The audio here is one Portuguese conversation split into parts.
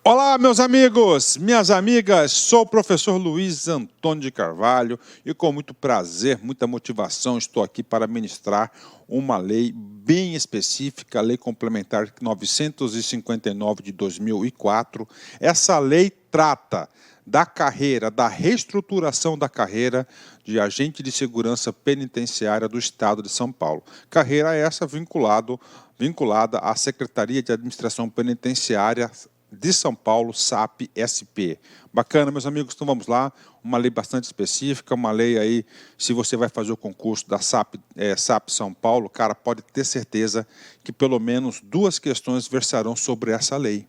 Olá, meus amigos, minhas amigas, sou o professor Luiz Antônio de Carvalho e com muito prazer, muita motivação, estou aqui para ministrar uma lei bem específica, a Lei Complementar 959 de 2004. Essa lei trata da carreira, da reestruturação da carreira de agente de segurança penitenciária do Estado de São Paulo. Carreira essa vinculada à Secretaria de Administração Penitenciária de São Paulo, SAP-SP. Bacana, meus amigos, então vamos lá. Uma lei bastante específica, uma lei aí, se você vai fazer o concurso da SAP São Paulo, cara, pode ter certeza que pelo menos duas questões versarão sobre essa lei.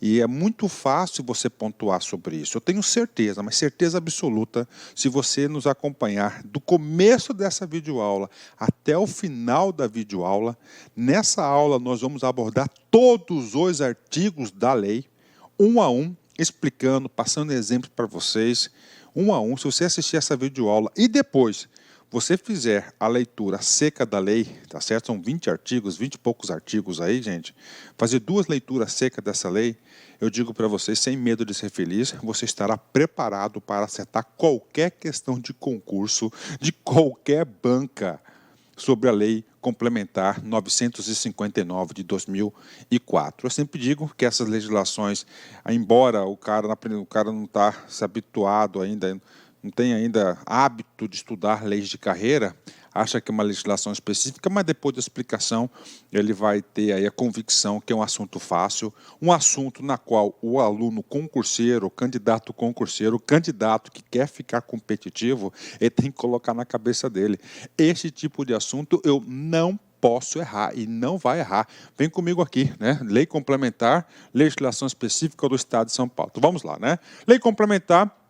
E é muito fácil você pontuar sobre isso. Eu tenho certeza, mas certeza absoluta, se você nos acompanhar do começo dessa videoaula até o final da videoaula, nessa aula nós vamos abordar todos os artigos da lei, um a um, explicando, passando exemplos para vocês, um a um. Se você assistir essa videoaula e depois você fizer a leitura seca da lei, tá certo? São 20 artigos, 20 e poucos artigos aí, gente. Fazer duas leituras secas dessa lei, eu digo para vocês, sem medo de ser feliz, você estará preparado para acertar qualquer questão de concurso, de qualquer banca, sobre a Lei Complementar 959 de 2004. Eu sempre digo que essas legislações, embora o cara não está se habituado ainda, não tem ainda hábito de estudar leis de carreira, acha que é uma legislação específica, mas depois da explicação ele vai ter aí a convicção que é um assunto fácil, um assunto na qual o aluno concurseiro, o candidato concurseiro, o candidato que quer ficar competitivo, ele tem que colocar na cabeça dele. Esse tipo de assunto eu não posso errar e não vai errar. Vem comigo aqui, né? Lei Complementar, legislação específica do Estado de São Paulo. Então, vamos lá, né? Lei Complementar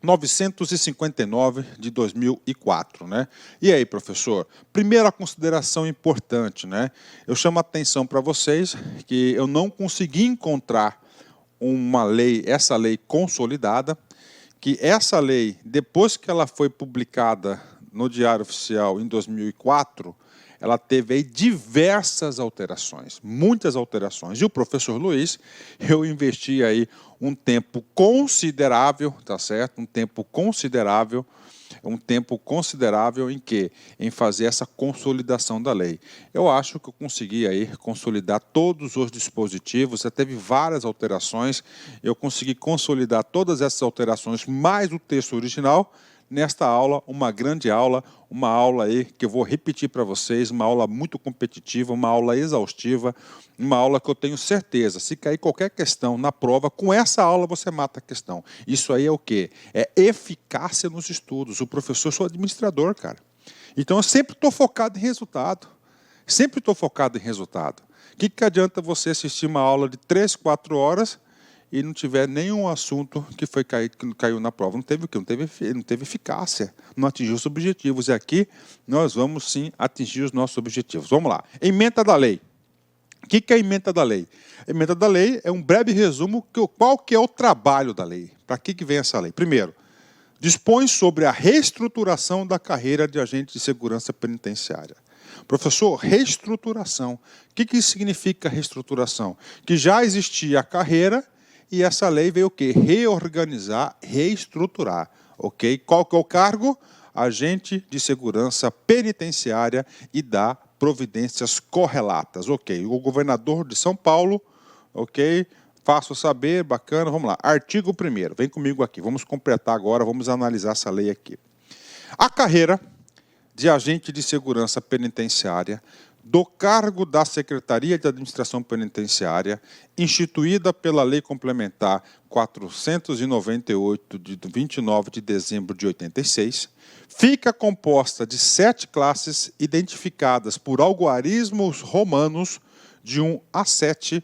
959 de 2004, né? E aí, professor? Primeira consideração importante, né? Eu chamo a atenção para vocês que eu não consegui encontrar uma lei, essa lei consolidada, que essa lei, depois que ela foi publicada no Diário Oficial em 2004, ela teve aí diversas alterações, muitas alterações. E o professor Luiz, eu investi aí um tempo considerável, tá certo? Um tempo considerável em que? Em fazer essa consolidação da lei. Eu acho que eu consegui aí consolidar todos os dispositivos, já teve várias alterações, eu consegui consolidar todas essas alterações, mais o texto original, nesta aula, uma grande aula, uma aula aí que eu vou repetir para vocês, uma aula muito competitiva, uma aula exaustiva, uma aula que eu tenho certeza, se cair qualquer questão na prova, com essa aula você mata a questão. Isso aí é o quê? É eficácia nos estudos. O professor, eu sou administrador, cara. Então eu sempre estou focado em resultado. Sempre estou focado em resultado. O que adianta você assistir uma aula de 3, 4 horas e não tiver nenhum assunto que caiu na prova? Não teve o quê? Não teve eficácia, não atingiu os objetivos. E aqui nós vamos sim atingir os nossos objetivos. Vamos lá. Ementa da lei. O que é a ementa da lei? A ementa da lei é um breve resumo qual que é o trabalho da lei. Para que vem essa lei? Primeiro, dispõe sobre a reestruturação da carreira de agente de segurança penitenciária. Professor, reestruturação. O que isso significa reestruturação? Que já existia a carreira e essa lei veio o quê? Reorganizar, reestruturar. Ok? Qual que é o cargo? Agente de segurança penitenciária e da providências correlatas. Ok. O governador de São Paulo, ok? Faço saber, bacana, vamos lá. Artigo 1º, vem comigo aqui. Vamos completar agora, vamos analisar essa lei aqui. A carreira de agente de segurança penitenciária do cargo da Secretaria de Administração Penitenciária, instituída pela Lei Complementar 498, de 29 de dezembro de 86, fica composta de 7 classes identificadas por algarismos romanos de 1 a 7,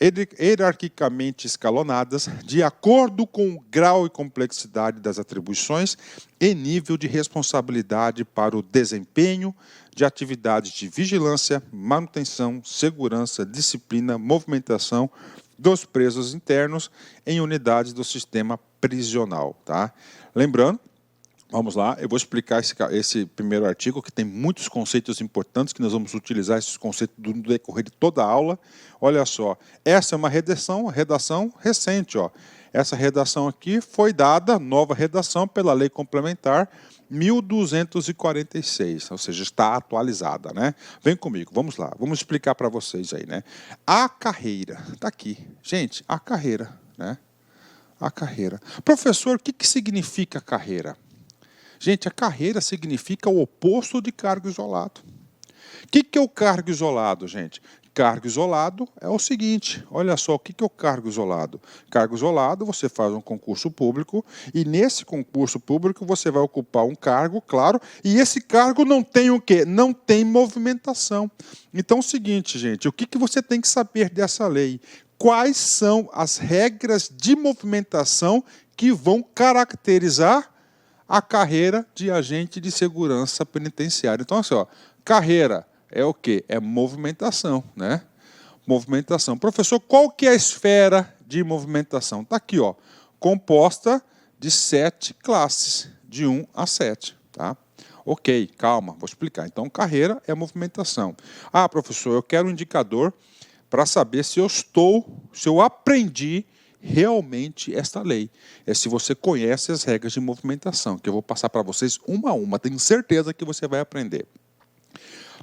hierarquicamente escalonadas, de acordo com o grau e complexidade das atribuições e nível de responsabilidade para o desempenho de atividades de vigilância, manutenção, segurança, disciplina, movimentação dos presos internos em unidades do sistema prisional. Tá? Lembrando, Vamos lá, eu vou explicar esse primeiro artigo, que tem muitos conceitos importantes, que nós vamos utilizar esses conceitos no decorrer de toda a aula. Olha só, essa é uma redação recente. Ó. Essa redação aqui foi dada, nova redação, pela Lei Complementar 1246, ou seja, está atualizada, né? Vem comigo, vamos lá, vamos explicar para vocês aí, né? A carreira, está aqui. Gente, a carreira, né? A carreira. Professor, o que significa carreira? Gente, a carreira significa o oposto de cargo isolado. O que é o cargo isolado, gente? Cargo isolado é o seguinte, olha só, o que é o cargo isolado? Cargo isolado, você faz um concurso público e nesse concurso público você vai ocupar um cargo, claro, e esse cargo não tem o quê? Não tem movimentação. Então é o seguinte, gente, o que você tem que saber dessa lei? Quais são as regras de movimentação que vão caracterizar a carreira de agente de segurança penitenciária? Então, assim, ó, carreira é o quê? É movimentação, né? Movimentação. Professor, qual que é a esfera de movimentação? Está aqui, ó, composta de 7 classes, de 1 a 7, tá? Ok, calma, vou explicar. Então, carreira é movimentação. Ah, professor, eu quero um indicador para saber se eu aprendi realmente esta lei. É se você conhece as regras de movimentação, que eu vou passar para vocês uma a uma. Tenho certeza que você vai aprender.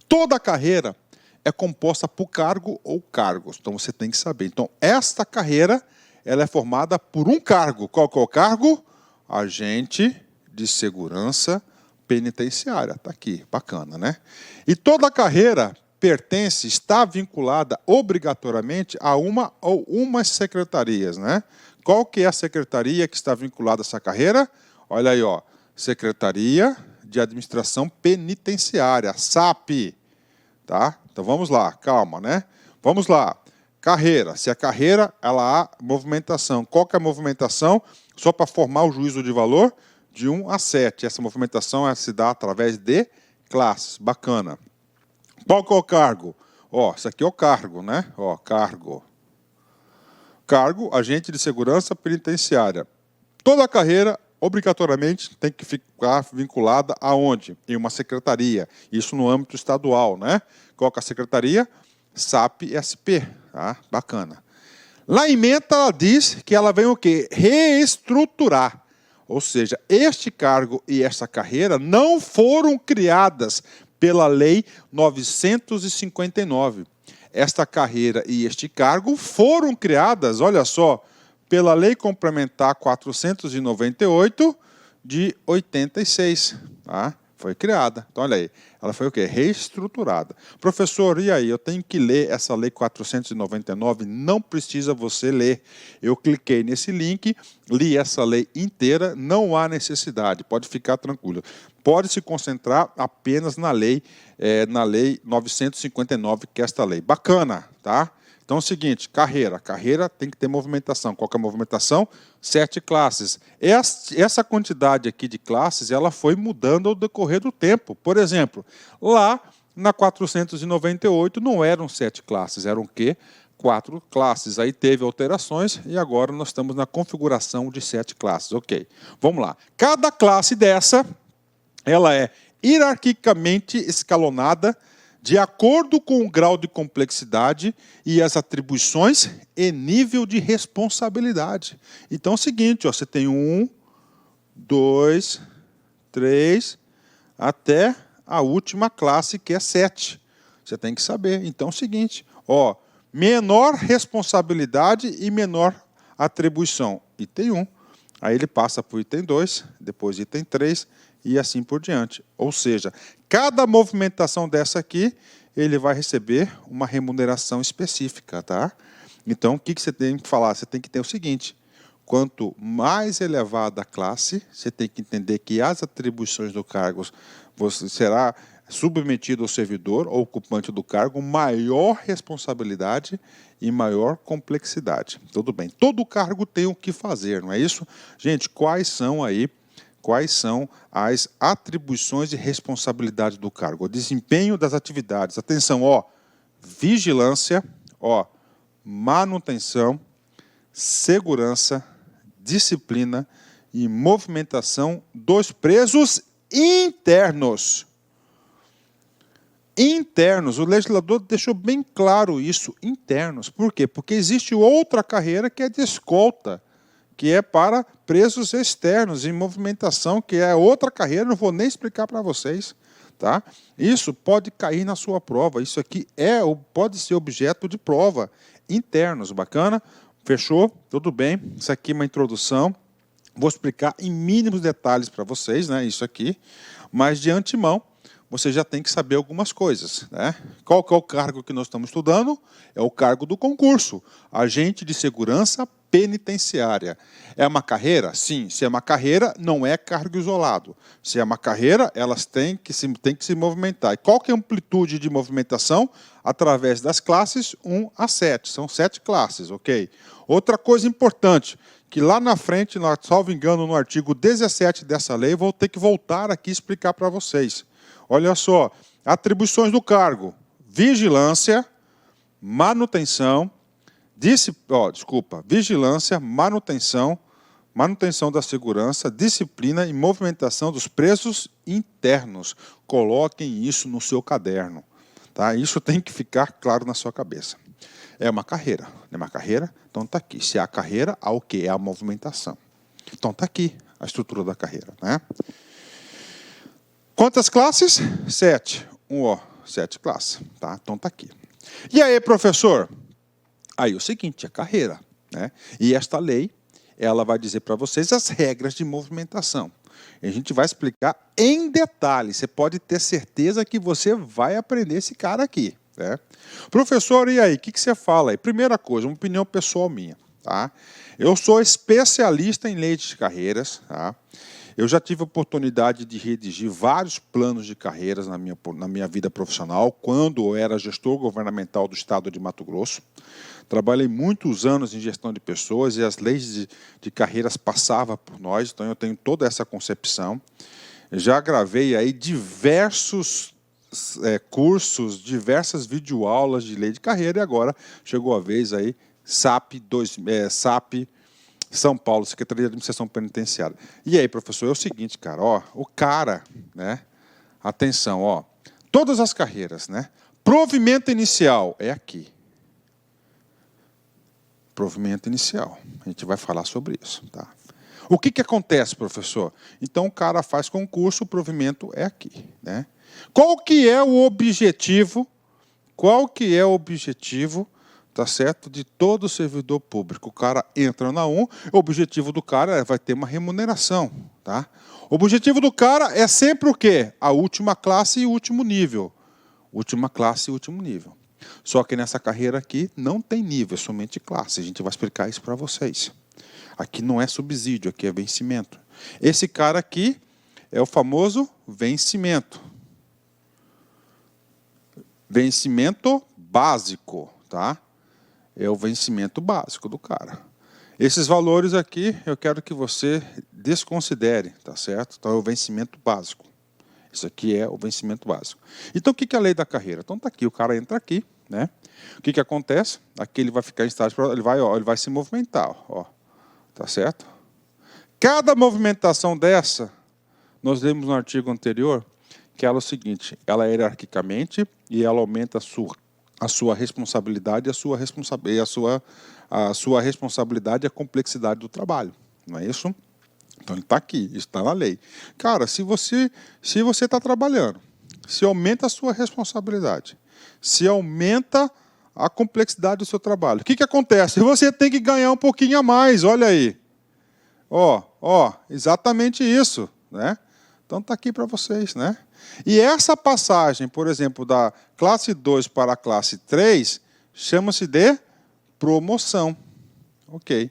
Toda carreira é composta por cargo ou cargos. Então, você tem que saber. Então, esta carreira ela é formada por um cargo. Qual que é o cargo? Agente de segurança penitenciária. Está aqui, bacana, né? E toda carreira está vinculada obrigatoriamente a uma ou umas secretarias, né? Qual que é a secretaria que está vinculada a essa carreira? Olha aí, ó, Secretaria de Administração Penitenciária, SAP, tá? Então vamos lá, calma, né? Vamos lá. Carreira, se a carreira ela há movimentação, qual que é a movimentação? Só para formar o juízo de valor de 1 a 7. Essa movimentação se dá através de classes, bacana. Qual que é o cargo? Ó, isso aqui é o cargo, né? Ó, cargo. Cargo, agente de segurança penitenciária. Toda a carreira, obrigatoriamente, tem que ficar vinculada aonde? Em uma secretaria. Isso no âmbito estadual, né? Qual que é a secretaria? SAP-SP, tá? Bacana. Lá em ementa, ela diz que ela vem o quê? Reestruturar. Ou seja, este cargo e esta carreira não foram criadas pela Lei 959. Esta carreira e este cargo foram criadas, olha só, pela Lei Complementar 498 de 86. Tá? Foi criada. Então, olha aí, ela foi o quê? Reestruturada. Professor, e aí? Eu tenho que ler essa Lei 499? Não precisa você ler. Eu cliquei nesse link, li essa lei inteira, não há necessidade, pode ficar tranquilo. Pode se concentrar apenas na lei 959, que é esta lei. Bacana, tá? Então é o seguinte, carreira tem que ter movimentação. Qual que é a movimentação? 7 classes. Essa quantidade aqui de classes, ela foi mudando ao decorrer do tempo. Por exemplo, lá na 498 não eram 7 classes, eram o quê? 4 classes. Aí teve alterações e agora nós estamos na configuração de 7 classes. Ok, vamos lá. Cada classe dessa, ela é hierarquicamente escalonada de acordo com o grau de complexidade e as atribuições e nível de responsabilidade. Então é o seguinte, ó, você tem 1, 2, 3, até a última classe, que é 7. Você tem que saber. Então é o seguinte, ó, menor responsabilidade e menor atribuição. Item 1. Aí ele passa para o item 2, depois item 3 e assim por diante. Ou seja, cada movimentação dessa aqui, ele vai receber uma remuneração específica, tá? Então, o que você tem que falar? Você tem que ter o seguinte, quanto mais elevada a classe, você tem que entender que as atribuições do cargo você será submetido ao servidor ou ocupante do cargo, maior responsabilidade e maior complexidade. Tudo bem. Todo cargo tem o que fazer, não é isso? Gente, quais são as atribuições e responsabilidades do cargo? O desempenho das atividades. Atenção, ó, vigilância, ó, manutenção, segurança, disciplina e movimentação dos presos internos. Internos, o legislador deixou bem claro isso, internos. Por quê? Porque existe outra carreira que é de escolta, que é para presos externos, em movimentação, que é outra carreira, não vou nem explicar para vocês. Tá? Isso pode cair na sua prova, isso aqui pode ser objeto de prova. Internos, bacana? Fechou? Tudo bem? Isso aqui é uma introdução. Vou explicar em mínimos detalhes para vocês, né, isso aqui, mas de antemão, você já tem que saber algumas coisas. Né? Qual que é o cargo que nós estamos estudando? É o cargo do concurso, agente de segurança penitenciária. É uma carreira? Sim. Se é uma carreira, não é cargo isolado. Se é uma carreira, elas têm que se movimentar. E qual que é a amplitude de movimentação? Através das classes 1 a 7. São 7 classes, ok? Outra coisa importante, que lá na frente, salvo engano, no artigo 17 dessa lei, vou ter que voltar aqui e explicar para vocês. Olha só, atribuições do cargo: vigilância, manutenção, vigilância, manutenção da segurança, disciplina e movimentação dos presos internos. Coloquem isso no seu caderno. Tá? Isso tem que ficar claro na sua cabeça. É uma carreira. Não é uma carreira? Então está aqui. Se é a carreira, há o quê? É a movimentação. Então está aqui a estrutura da carreira. Né? Quantas classes? 7. 7 classes. Tá? Então está aqui. E aí, professor? Aí o seguinte, a carreira. Né? E esta lei, ela vai dizer para vocês as regras de movimentação. E a gente vai explicar em detalhes. Você pode ter certeza que você vai aprender esse cara aqui. Né? Professor, e aí? O que você fala aí? Primeira coisa, uma opinião pessoal minha. Tá? Eu sou especialista em lei de carreiras. Tá? Eu já tive a oportunidade de redigir vários planos de carreiras na minha vida profissional, quando eu era gestor governamental do estado de Mato Grosso. Trabalhei muitos anos em gestão de pessoas e as leis de carreiras passavam por nós, então eu tenho toda essa concepção. Já gravei aí diversos cursos, diversas videoaulas de lei de carreira, e agora chegou a vez aí, SAP São Paulo, Secretaria de Administração Penitenciária. E aí, professor, é o seguinte, cara, ó, o cara, né, atenção, ó, todas as carreiras, né, provimento inicial é aqui. Provimento inicial, a gente vai falar sobre isso, tá? O que acontece, professor? Então, o cara faz concurso, o provimento é aqui, né? Qual que é o objetivo, tá certo, de todo servidor público? O cara entra na 1, o objetivo do cara vai ter uma remuneração, tá? O objetivo do cara é sempre o quê? A última classe e o último nível. Última classe e último nível. Só que nessa carreira aqui não tem nível, é somente classe. A gente vai explicar isso para vocês. Aqui não é subsídio, aqui é vencimento. Esse cara aqui é o famoso vencimento. Vencimento básico, tá? É o vencimento básico do cara. Esses valores aqui, eu quero que você desconsidere, tá certo? Então, é o vencimento básico. Isso aqui é o vencimento básico. Então, o que é a lei da carreira? Então, está aqui, o cara entra aqui, né? O que acontece? Aqui ele vai ficar em estágio, ele vai se movimentar, ó. Tá certo? Cada movimentação dessa, nós lemos no artigo anterior, que ela é o seguinte, ela é hierarquicamente e ela aumenta a sua responsabilidade, a sua responsabilidade e a complexidade do trabalho. Não é isso? Então, ele está aqui, isso está na lei. Cara, se você está trabalhando, se aumenta a sua responsabilidade, se aumenta a complexidade do seu trabalho, o que acontece? Você tem que ganhar um pouquinho a mais, olha aí. Ó, exatamente isso, né? Então, está aqui para vocês, né? E essa passagem, por exemplo, da classe 2 para a classe 3, chama-se de promoção. Ok,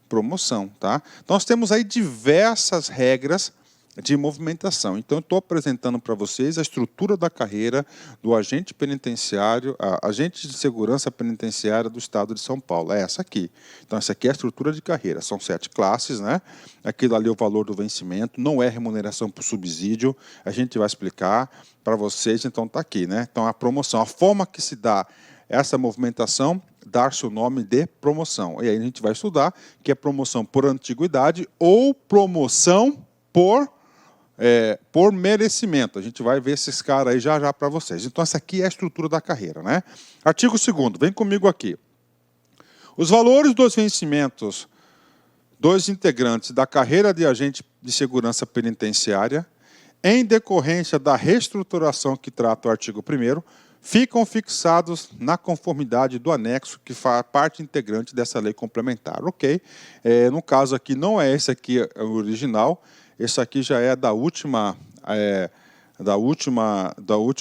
promoção, tá? Então, nós temos aí diversas regras de movimentação. Então, eu estou apresentando para vocês a estrutura da carreira do agente penitenciário, agente de segurança penitenciária do Estado de São Paulo. É essa aqui. Então, essa aqui é a estrutura de carreira. São 7 classes, né? Aquilo ali é o valor do vencimento, não é remuneração por subsídio. A gente vai explicar para vocês, então está aqui, né? Então, a promoção, a forma que se dá essa movimentação dar-se o nome de promoção. E aí a gente vai estudar que é promoção por antiguidade ou promoção por merecimento. A gente vai ver esses caras aí já para vocês. Então, essa aqui é a estrutura da carreira, né? Artigo 2º, vem comigo aqui. Os valores dos vencimentos dos integrantes da carreira de agente de segurança penitenciária, em decorrência da reestruturação que trata o artigo 1º, ficam fixados na conformidade do anexo que faz parte integrante dessa lei complementar. Ok? No caso aqui, não é esse aqui o original, esse aqui já é do último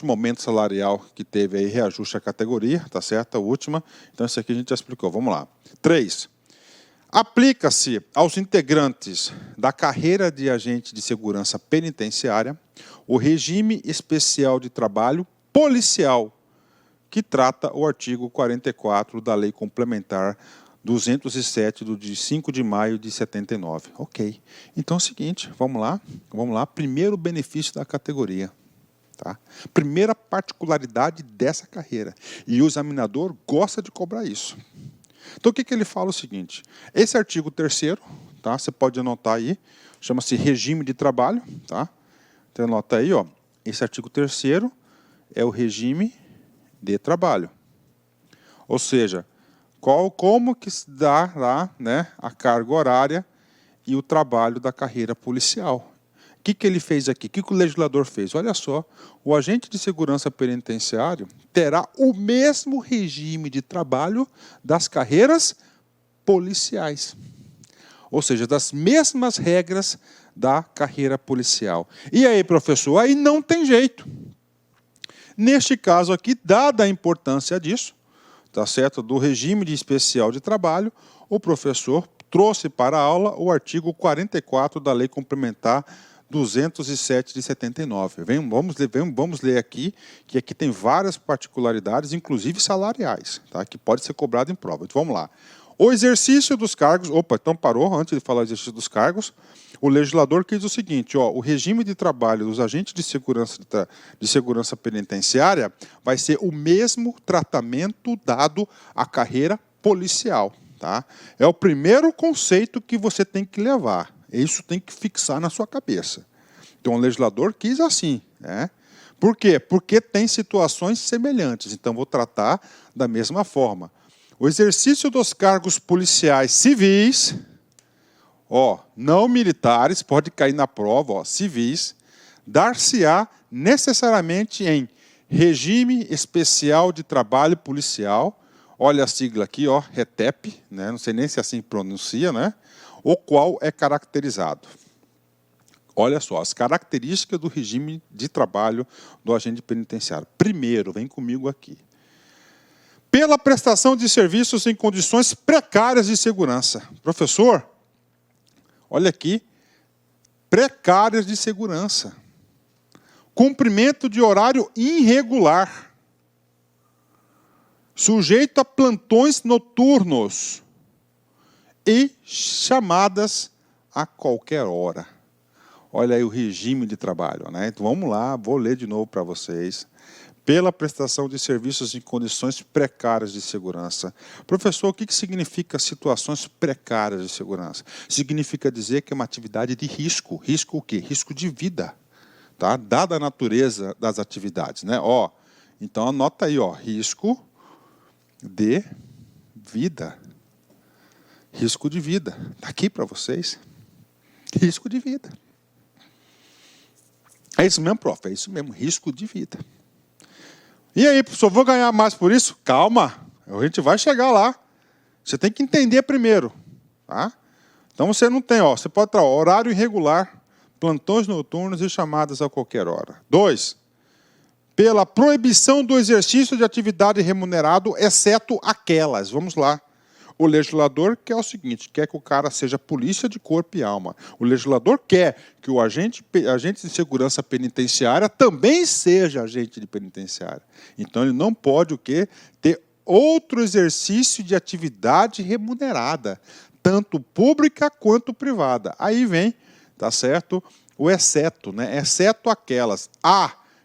aumento salarial que teve aí, reajuste à categoria, tá certo? A última. Então, isso aqui a gente já explicou. Vamos lá. 3. Aplica-se aos integrantes da carreira de agente de segurança penitenciária o regime especial de trabalho policial, que trata o artigo 44 da Lei Complementar 207, de 5 de maio de 79. Ok. Então é o seguinte, vamos lá. Primeiro benefício da categoria. Tá? Primeira particularidade dessa carreira. E o examinador gosta de cobrar isso. Então o que ele fala? O seguinte, esse artigo 3º, tá? Você pode anotar aí, chama-se regime de trabalho. Tá? Então anota aí, ó, esse artigo 3º é o regime de trabalho. Ou seja, como que se dá lá, né, a carga horária e o trabalho da carreira policial. O que ele fez aqui? O que o legislador fez? Olha só, o agente de segurança penitenciário terá o mesmo regime de trabalho das carreiras policiais. Ou seja, das mesmas regras da carreira policial. E aí, professor? Aí não tem jeito. Neste caso aqui, dada a importância disso, tá certo? Do regime de especial de trabalho, o professor trouxe para a aula o artigo 44 da Lei Complementar 207 de 79. Vamos ler aqui, que aqui tem várias particularidades, inclusive salariais, tá? Que pode ser cobrado em prova. Então, vamos lá. O exercício dos cargos... Opa, então parou, antes de falar do exercício dos cargos, o legislador quis o seguinte, ó, o regime de trabalho dos agentes de segurança penitenciária vai ser o mesmo tratamento dado à carreira policial. Tá? É o primeiro conceito que você tem que levar. Isso tem que fixar na sua cabeça. Então, o legislador quis assim. Né? Por quê? Porque tem situações semelhantes. Então, vou tratar da mesma forma. O exercício dos cargos policiais civis, ó, não militares, pode cair na prova, ó, civis, dar-se-á necessariamente em regime especial de trabalho policial, olha a sigla aqui, ó, RETEP, né, não sei nem se assim pronuncia, né, o qual é caracterizado. Olha só, as características do regime de trabalho do agente penitenciário. Primeiro, vem comigo aqui. Pela prestação de serviços em condições precárias de segurança. Professor, olha aqui, precárias de segurança. Cumprimento de horário irregular. Sujeito a plantões noturnos e chamadas a qualquer hora. Olha aí o regime de trabalho, né? Então vamos lá, vou ler de novo para vocês. Pela prestação de serviços em condições precárias de segurança. Professor, o que significa situações precárias de segurança? Significa dizer que é uma atividade de risco. Risco o quê? Risco de vida. Tá? Dada a natureza das atividades. Né? Ó, então anota aí, ó, risco de vida. Risco de vida. Está aqui para vocês. Risco de vida. É isso mesmo, prof? É isso mesmo, risco de vida. E aí, professor, vou ganhar mais por isso? Calma, a gente vai chegar lá. Você tem que entender primeiro. Tá? Então você não tem, ó, você pode estar horário irregular, plantões noturnos e chamadas a qualquer hora. 2. Pela proibição do exercício de atividade remunerado, exceto aquelas. Vamos lá. O legislador quer o seguinte, quer que o cara seja polícia de corpo e alma. O legislador quer que o agente de segurança penitenciária também seja agente de penitenciária. Então, ele não pode o quê? Ter outro exercício de atividade remunerada, tanto pública quanto privada. Aí vem, tá certo? O exceto, né? Exceto aquelas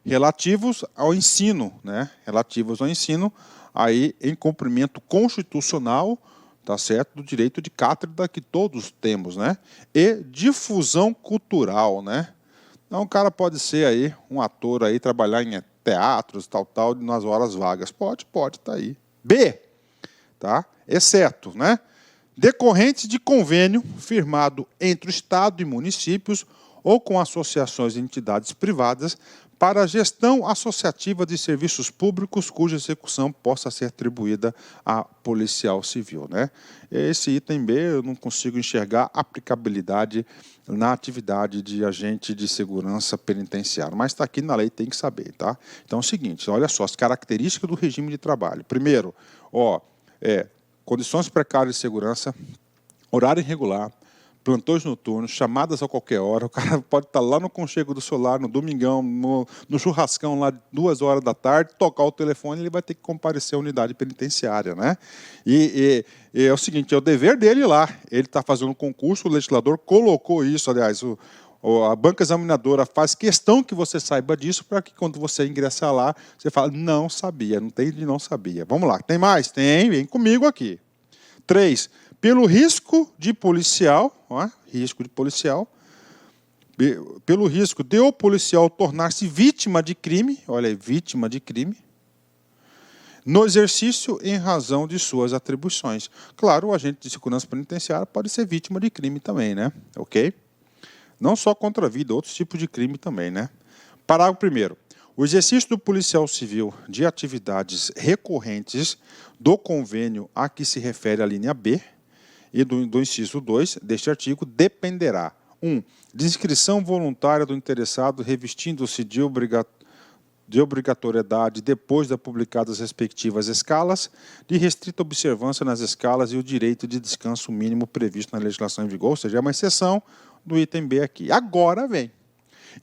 relativos ao ensino, né? Relativos ao ensino, aí em cumprimento constitucional, tá certo, do direito de cátedra que todos temos, né? E difusão cultural, né? Então o cara pode ser aí um ator aí, trabalhar em teatros, tal, nas horas vagas. Pode, tá aí. B, tá? Exceto, né? Decorrentes de convênio firmado entre o Estado e municípios ou com associações e entidades privadas para a gestão associativa de serviços públicos cuja execução possa ser atribuída a policial civil, né? Esse item B eu não consigo enxergar aplicabilidade na atividade de agente de segurança penitenciário, mas está aqui na lei, tem que saber, tá? Então é o seguinte, olha só, as características do regime de trabalho. Primeiro, condições precárias de segurança, horário irregular, plantões noturnos, chamadas a qualquer hora. O cara pode estar lá no conchego do celular, no domingão, no churrascão, lá 2 horas da tarde, tocar o telefone, ele vai ter que comparecer à unidade penitenciária, né? E é o seguinte, é o dever dele ir lá. Ele está fazendo um concurso, o legislador colocou isso, aliás, a banca examinadora faz questão que você saiba disso para que quando você ingressar lá, você fala, não sabia, não tem de não sabia. Vamos lá, tem mais? Tem, vem comigo aqui. 3, pelo risco de policial, pelo risco de o policial tornar-se vítima de crime, olha aí, vítima de crime, no exercício em razão de suas atribuições. Claro, o agente de segurança penitenciária pode ser vítima de crime também, né? Ok? Não só contra a vida, outros tipos de crime também, né? Parágrafo 1º. O exercício do policial civil de atividades recorrentes do convênio a que se refere a linha B e do inciso 2 deste artigo dependerá 1. De inscrição voluntária do interessado revestindo-se de obrigatoriedade depois da publicadas respectivas escalas, de restrita observância nas escalas e o direito de descanso mínimo previsto na legislação em vigor, ou seja, é uma exceção do item B aqui. Agora vem.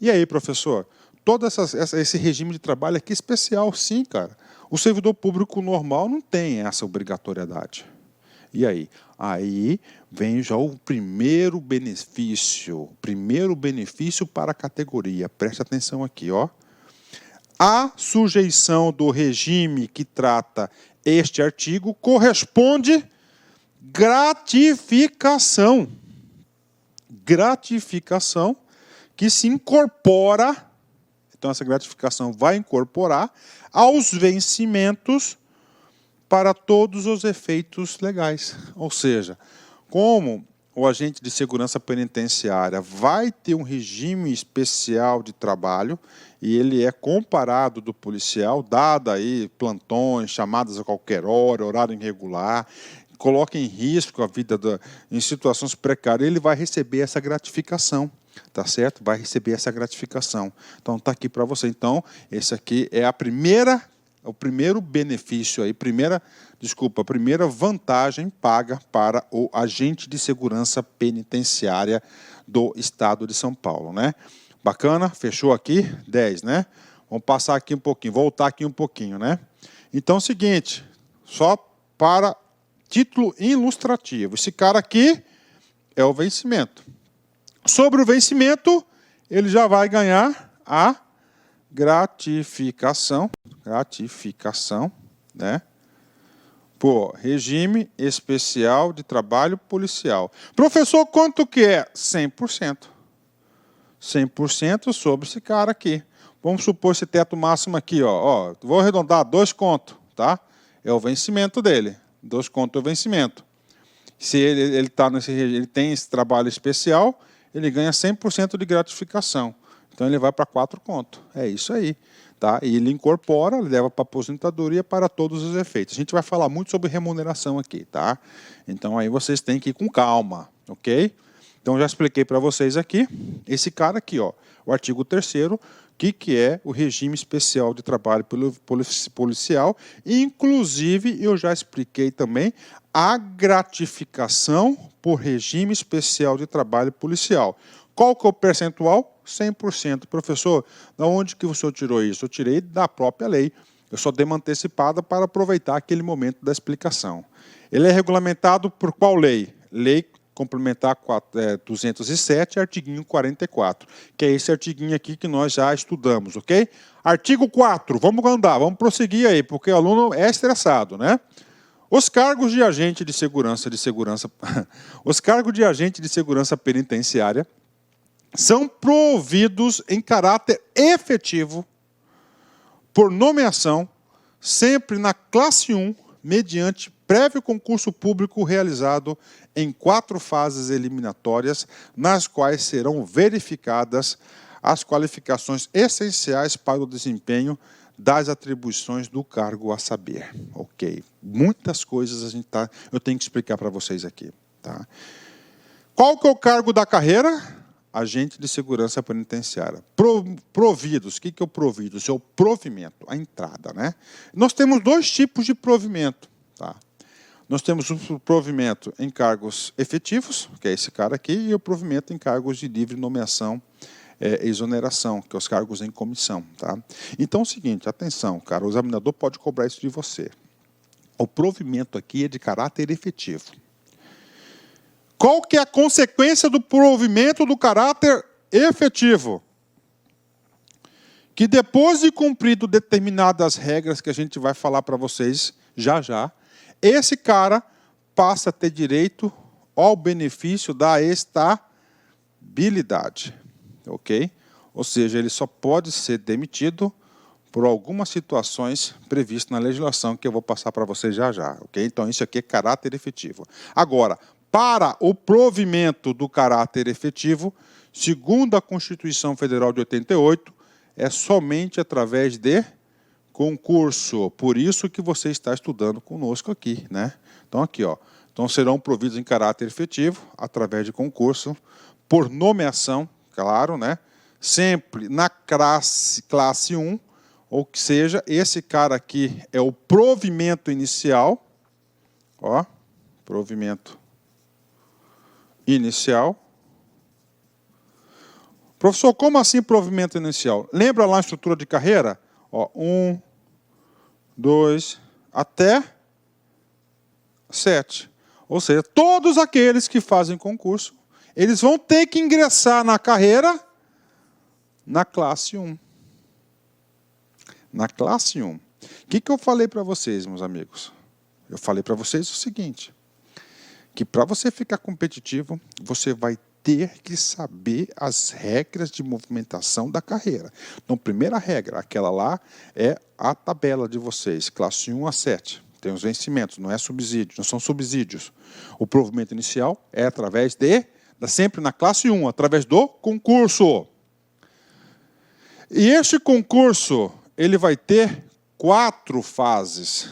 E aí, professor? Todo esse regime de trabalho aqui é especial, sim, cara. O servidor público normal não tem essa obrigatoriedade. E aí? Aí vem já o primeiro benefício para a categoria. Preste atenção aqui, ó. A sujeição do regime que trata este artigo corresponde gratificação. Gratificação que se incorpora, então essa gratificação vai incorporar aos vencimentos para todos os efeitos legais. Ou seja, como o agente de segurança penitenciária vai ter um regime especial de trabalho e ele é comparado do policial, dado aí plantões, chamadas a qualquer hora, horário irregular, coloca em risco a vida em situações precárias, ele vai receber essa gratificação, tá certo? Vai receber essa gratificação. Então está aqui para você. Então esse aqui é o primeiro benefício aí, a primeira vantagem paga para o agente de segurança penitenciária do Estado de São Paulo, né? Bacana? Fechou aqui? 10, né? Vamos passar aqui um pouquinho, voltar aqui um pouquinho, né? Então é o seguinte, só para título ilustrativo, esse cara aqui é o vencimento. Sobre o vencimento, ele já vai ganhar a gratificação, né? Por regime especial de trabalho policial. Professor, quanto que é? 100%. 100% sobre esse cara aqui. Vamos supor esse teto máximo aqui, ó. Vou arredondar 2 contos, tá? É o vencimento dele. 2 contos é o vencimento. Se ele tem esse trabalho especial, ele ganha 100% de gratificação. Então ele vai para 4 contos. É isso aí. Tá? E ele incorpora, leva para a aposentadoria para todos os efeitos. A gente vai falar muito sobre remuneração aqui, tá? Então aí vocês têm que ir com calma, ok? Então já expliquei para vocês aqui, esse cara aqui, ó, o artigo 3º, que é o regime especial de trabalho policial, inclusive eu já expliquei também a gratificação por regime especial de trabalho policial. Qual que é o percentual? 100%. Professor, da onde que o senhor tirou isso? Eu tirei da própria lei. Eu só dei uma antecipada para aproveitar aquele momento da explicação. Ele é regulamentado por qual lei? Lei complementar 207, artiguinho 44, que é esse artiguinho aqui que nós já estudamos, ok? Artigo 4, vamos andar, vamos prosseguir aí, porque o aluno é estressado, né? Os cargos de agente de segurança os cargos de agente de segurança penitenciária são providos em caráter efetivo por nomeação, sempre na classe 1, mediante prévio concurso público realizado em 4 fases eliminatórias, nas quais serão verificadas as qualificações essenciais para o desempenho das atribuições do cargo a saber. Ok. Muitas coisas eu tenho que explicar para vocês aqui. Tá? Qual que é o cargo da carreira? Agente de segurança penitenciária. Providos. O que é o providos? É o provimento, a entrada. Né? Nós temos 2 tipos de provimento. Tá? Nós temos o provimento em cargos efetivos, que é esse cara aqui, e o provimento em cargos de livre nomeação, exoneração, que é os cargos em comissão. Tá? Então é o seguinte, atenção, cara, o examinador pode cobrar isso de você. O provimento aqui é de caráter efetivo. Qual que é a consequência do provimento do caráter efetivo? Que depois de cumprido determinadas regras que a gente vai falar para vocês já, esse cara passa a ter direito ao benefício da estabilidade. Ok? Ou seja, ele só pode ser demitido por algumas situações previstas na legislação que eu vou passar para vocês já. Ok? Então, isso aqui é caráter efetivo. Agora, para o provimento do caráter efetivo, segundo a Constituição Federal de 88, é somente através de concurso. Por isso que você está estudando conosco aqui. Né? Então, aqui, ó. Então, serão providos em caráter efetivo, através de concurso, por nomeação, claro, né? Sempre na classe 1, ou que seja, esse cara aqui é o provimento inicial, ó, provimento inicial. Professor, como assim provimento inicial? Lembra lá a estrutura de carreira? Ó, 1, 2, até 7. Ou seja, todos aqueles que fazem concurso, eles vão ter que ingressar na carreira na classe 1. Na classe 1. O que eu falei para vocês, meus amigos? Eu falei para vocês o seguinte, que para você ficar competitivo, você vai ter que saber as regras de movimentação da carreira. Então, primeira regra, aquela lá é a tabela de vocês, classe 1 a 7. Tem os vencimentos, não é subsídio, não são subsídios. O provimento inicial é através sempre na classe 1, através do concurso. E este concurso, ele vai ter 4 fases.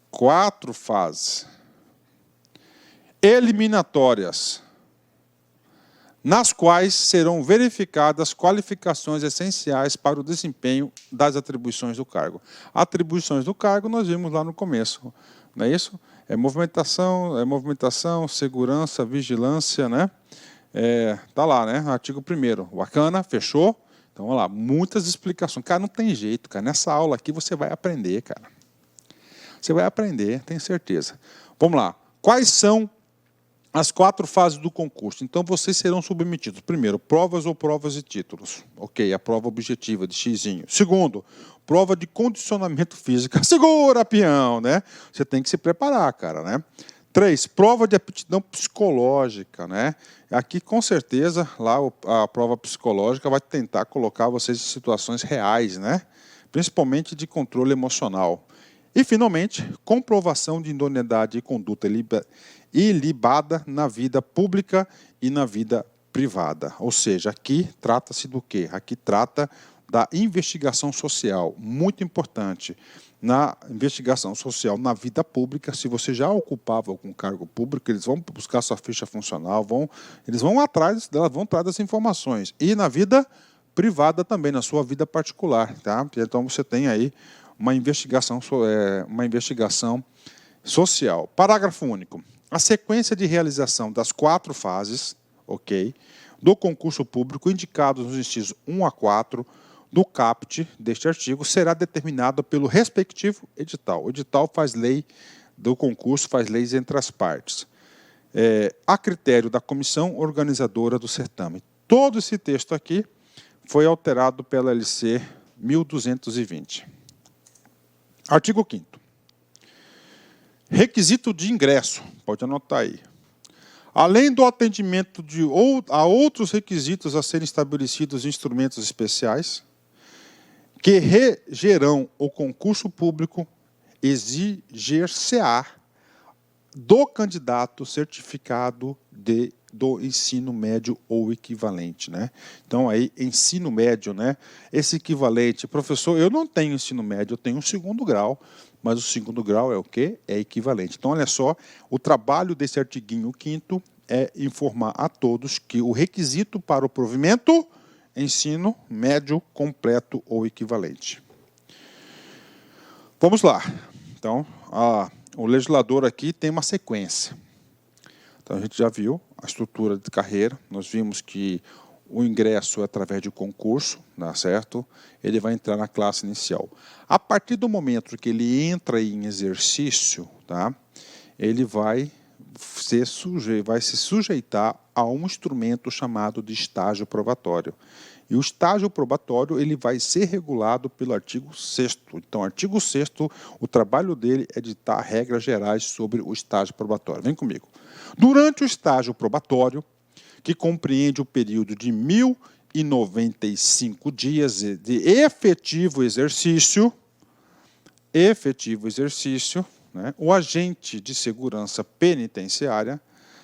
4 fases eliminatórias, nas quais serão verificadas qualificações essenciais para o desempenho das atribuições do cargo. Atribuições do cargo nós vimos lá no começo, não é isso? É movimentação, segurança, vigilância, né? Tá lá, né? Artigo 1º. Bacana, fechou? Então, vamos lá, muitas explicações. Cara, não tem jeito, cara. Nessa aula aqui você vai aprender, cara. Você vai aprender, tenho certeza. Vamos lá. Quais são as 4 fases do concurso? Então, vocês serão submetidos. Primeiro, provas ou provas e títulos. Ok, a prova objetiva de xizinho. Segundo, prova de condicionamento físico. Segura, peão, né? Você tem que se preparar, cara, né? 3, prova de aptidão psicológica, né? Aqui, com certeza, lá a prova psicológica vai tentar colocar vocês em situações reais, né? Principalmente de controle emocional. E, finalmente, comprovação de idoneidade e conduta ilibada na vida pública e na vida privada. Ou seja, aqui trata-se do quê? Aqui trata da investigação social, muito importante. Na investigação social na vida pública, se você já ocupava algum cargo público, eles vão buscar sua ficha funcional, eles vão atrás das informações. E na vida privada também, na sua vida particular. Tá? Então você tem aí uma investigação social. Parágrafo único. A sequência de realização das 4 fases, ok, do concurso público indicados nos incisos 1 a 4 do caput deste artigo será determinada pelo respectivo edital. O edital faz lei do concurso, faz leis entre as partes. a critério da comissão organizadora do certame. Todo esse texto aqui foi alterado pela LC 1220. Artigo 5º. Requisito de ingresso, pode anotar aí. Além do atendimento a outros requisitos a serem estabelecidos em instrumentos especiais, que regerão o concurso público, exigir-se-á do candidato certificado do ensino médio ou equivalente, né? Então, aí, ensino médio, né? Esse equivalente, professor, eu não tenho ensino médio, eu tenho um 2º grau, mas o 2º grau é o quê? É equivalente. Então, olha só, o trabalho desse artiguinho 5º é informar a todos que o requisito para o provimento é ensino médio completo ou equivalente. Vamos lá. Então, o legislador aqui tem uma sequência. Então, a gente já viu a estrutura de carreira, nós vimos que o ingresso é através de concurso, tá certo? Ele vai entrar na classe inicial. A partir do momento que ele entra em exercício, tá? Ele vai se sujeitar a um instrumento chamado de estágio probatório. E o estágio probatório ele vai ser regulado pelo artigo 6º. Então, artigo 6º, o trabalho dele é ditar regras gerais sobre o estágio probatório. Vem comigo. Durante o estágio probatório, que compreende o período de 1.095 dias de efetivo exercício, né, o agente de segurança penitenciária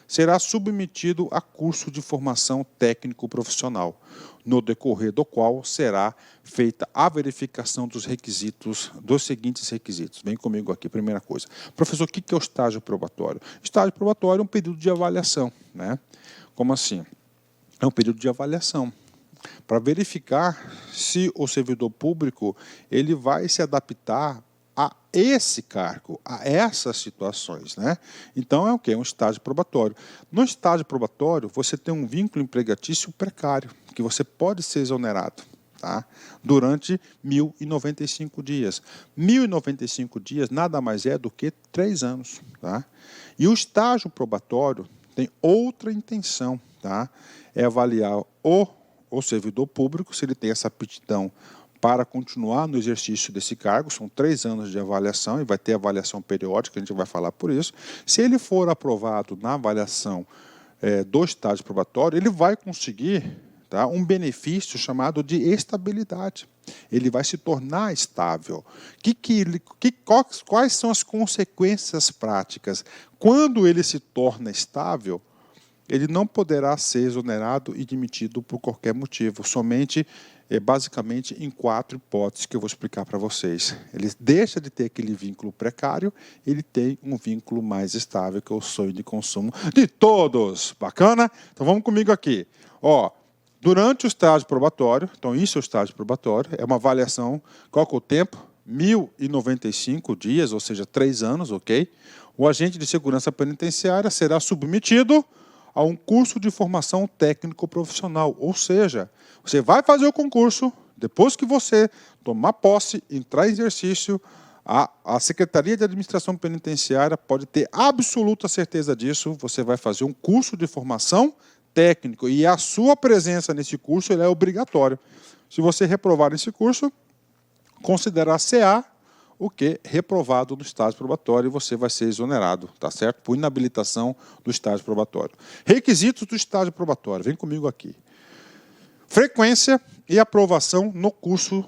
será submetido a curso de formação técnico-profissional, no decorrer do qual será feita a verificação dos seguintes requisitos. Vem comigo aqui, primeira coisa. Professor, o que é o estágio probatório? Estágio probatório é um período de avaliação, né? Como assim? É um período de avaliação para verificar se o servidor público ele vai se adaptar a esse cargo, a essas situações, né? Então, é o quê? É um estágio probatório. No estágio probatório, você tem um vínculo empregatício precário, que você pode ser exonerado, tá? Durante 1.095 dias. 1.095 dias nada mais é do que 3 anos, tá? E o estágio probatório tem outra intenção, tá? É avaliar o servidor público, se ele tem essa aptidão para continuar no exercício desse cargo. São 3 anos de avaliação e vai ter avaliação periódica, a gente vai falar por isso. Se ele for aprovado na avaliação do estágio probatório, ele vai conseguir, tá, um benefício chamado de estabilidade. Ele vai se tornar estável. Quais são as consequências práticas? Quando ele se torna estável, ele não poderá ser exonerado e demitido por qualquer motivo, somente, basicamente, em 4 hipóteses que eu vou explicar para vocês. Ele deixa de ter aquele vínculo precário, ele tem um vínculo mais estável, que é o sonho de consumo de todos. Bacana? Então vamos comigo aqui. Ó, durante o estágio probatório, então isso é o estágio probatório, é uma avaliação, qual que é o tempo? 1.095 dias, ou seja, 3 anos, ok? O agente de segurança penitenciária será submetido a um curso de formação técnico-profissional. Ou seja, você vai fazer o concurso, depois que você tomar posse, entrar em exercício, a Secretaria de Administração Penitenciária pode ter absoluta certeza disso, você vai fazer um curso de formação técnico, e a sua presença nesse curso é obrigatória. Se você reprovar esse curso, considerar-se-á o que? Reprovado no estágio probatório, e você vai ser exonerado, tá certo? Por inabilitação do estágio probatório. Requisitos do estágio probatório, vem comigo aqui. Frequência e aprovação no curso,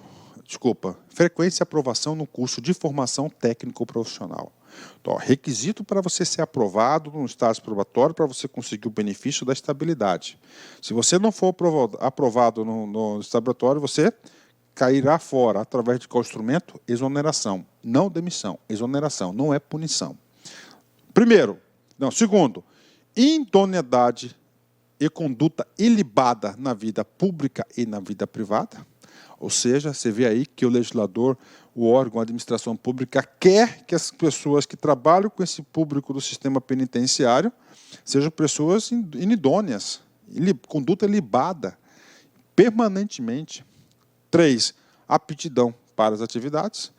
frequência e aprovação no curso de formação técnico-profissional. Então, requisito para você ser aprovado no estágio probatório, para você conseguir o benefício da estabilidade. Se você não for aprovado no estágio probatório, você cairá fora através de qual instrumento? Exoneração, não demissão. Exoneração, não é punição. Segundo, idoneidade e conduta ilibada na vida pública e na vida privada. Ou seja, você vê aí que o legislador, o órgão, a administração pública, quer que as pessoas que trabalham com esse público do sistema penitenciário sejam pessoas inidôneas, conduta ilibada, permanentemente. 3, aptidão para as atividades.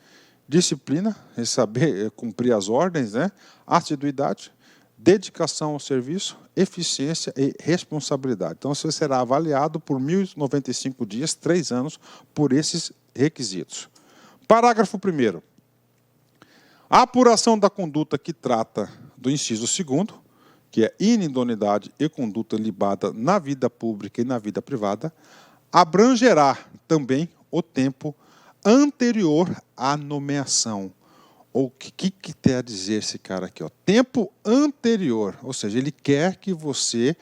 Disciplina, saber cumprir as ordens, né? Assiduidade. dedicação ao serviço, eficiência e responsabilidade. Então, você será avaliado por 1.095 dias, 3 anos, por esses requisitos. Parágrafo 1º. A apuração da conduta que trata do inciso 2º, que é inidoneidade e conduta libada na vida pública e na vida privada, abrangerá também o tempo anterior à nomeação. O que quer dizer esse cara aqui? Ó? Tempo anterior, ou seja, ele quer que você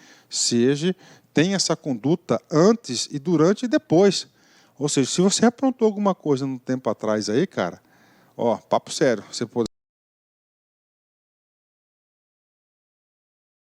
tenha essa conduta antes e durante e depois. Ou seja, se você aprontou alguma coisa no tempo atrás aí, cara, ó, papo sério, você pode